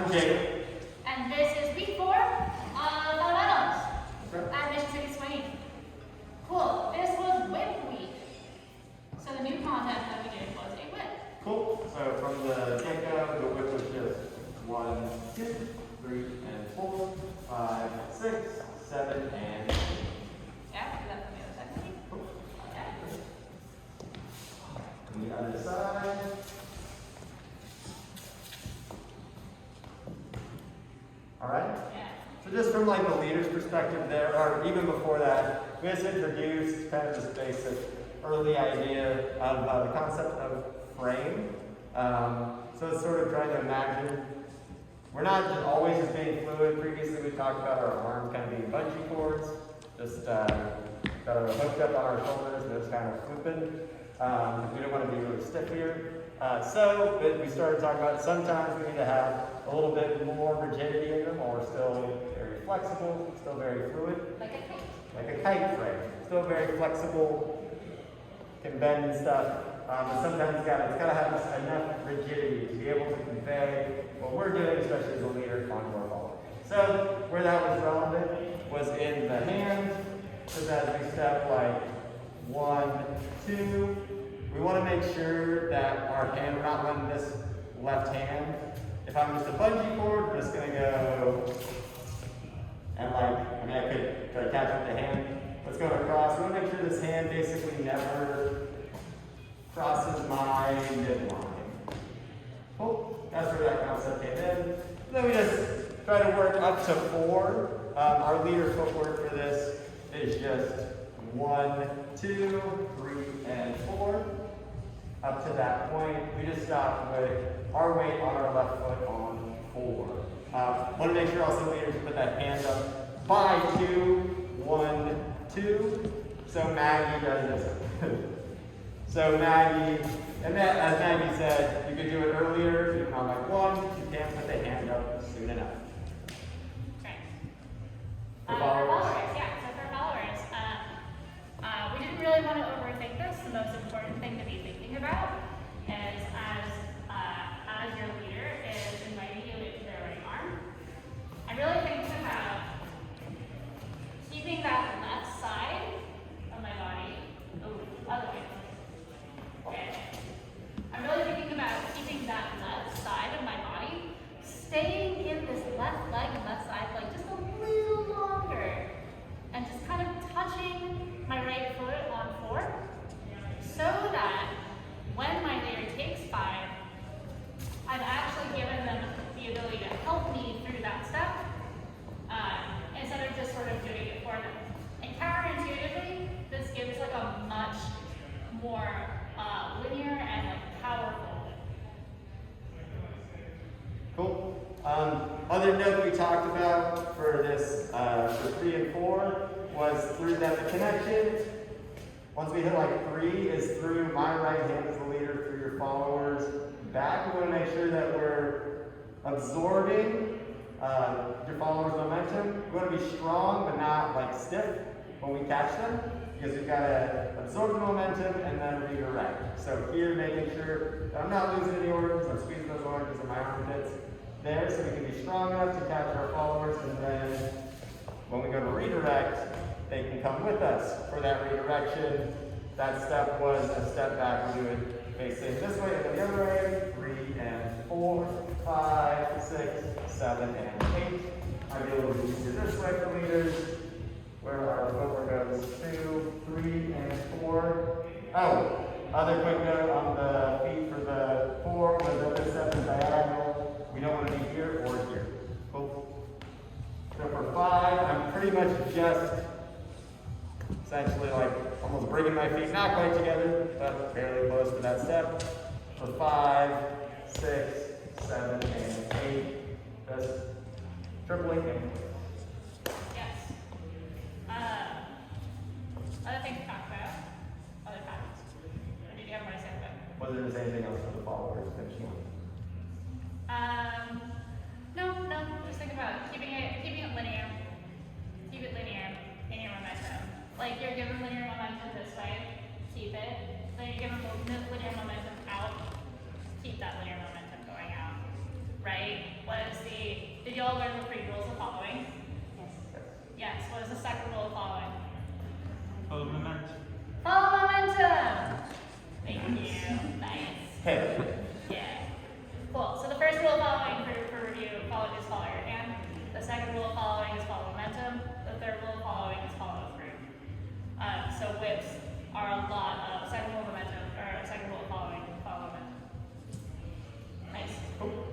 I'm Jacob. And this is week 4 of fundamentals at Mission City Swinging. Cool. This was whip week. So the new content that we did was a whip. Cool. So from the get-go, the whip was just 1, 2, 3, and 4, 5, 6, 7, and 8. Yeah, do that from the other side. Cool. Okay. On the other side. All right. Yeah. So just from like the leader's perspective there, or even before that, we just introduced kind of this basic early idea of the concept of frame. So it's sort of trying to imagine, we're not just always just being fluid. Previously we talked about our arms kind of being bungee cords, just got hooked up on our shoulders and just kind of flipping. We don't want to be really stiff here. So we started talking about sometimes we need to have a little bit more rigidity in them, or we're still very flexible, still very fluid. Like a kite. Like a kite frame. Still very flexible, can bend and stuff. But sometimes it's got to have just enough rigidity to be able to convey what we're doing, especially as a leader, onto our followers. So where that was relevant was in the hand. So as we step like 1, 2, we want to make sure that our hand, we're not letting this left hand. If I'm just a bungee cord, we're just going to go and I could try to catch with the hand. Let's go across. We want to make sure this hand basically never crosses my midline. Cool. That's where that concept came in. Then we just try to work up to 4. Our leader footwork for this is just 1, 2, 3, and 4. Up to that point, we just stop with our weight on our left foot on 4. Want to make sure also leaders put that hand up by 2, 1, 2. So Maggie does this. So Maggie, and that, as Maggie said, you could do it earlier. You can on like 1, you can't put the hand up soon enough. Right. For For followers, yeah. So for followers, we didn't really want to overthink this. The most important thing to be thinking about is as your leader is inviting you into their right arm, I'm really thinking about keeping that left side of my body, other way. Okay. I'm really thinking about keeping that left side of my body staying in this left leg and left side like just a little longer, and just kind of touching my right foot on 4, so that when my leader takes 5, I've actually given them the ability to help me through that step, instead of just sort of doing it for them. And counterintuitively, this gives like a much more linear and like powerful. Cool. Other note we talked about for this, for 3 and 4, was through that the connection, once we hit like 3, is through my right hand as the leader, through your followers, back. We want to make sure that we're absorbing your followers' momentum. We want to be strong, but not like stiff when we catch them, because we've got to absorb the momentum and then redirect. So here, making sure that I'm not losing any organs, I'm squeezing those organs in my armpits there, so we can be strong enough to catch our followers, and then when we go to redirect, they can come with us for that redirection. That step was a step back. We do it facing this way and then the other way. 3 and 4, 5, 6, 7, and 8. I'd be able to use it this way for leaders, where our footwork goes 2, 3, and 4. Oh, other quick note on the feet for the 4 was that this step is diagonal. We don't want to be here or here. Cool. So for 5, I'm pretty much just essentially like almost bringing my feet not quite together, but fairly close to that step. For 5, 6, 7, and 8, just tripling in. Yes. Other things to talk about, other patterns. Or did you have more to say about it? Was there anything else for the followers finishing on? No, just think about keeping it linear. Keep it linear in your momentum. Like you're given linear momentum this way, keep it. Then you're given linear momentum out, keep that linear momentum going out. Right? What is the Did you all learn the 3 rules of following? Yes. What is the second rule of following? Follow momentum. Follow momentum. Thank you. Nice. Hey. Yeah. Cool. So the first rule of following for review, follow is follow your hand. The second rule of following is follow momentum. The third rule of following is follow through. So whips are a lot of second rule of momentum, or second rule of following, follow momentum. Nice. Cool.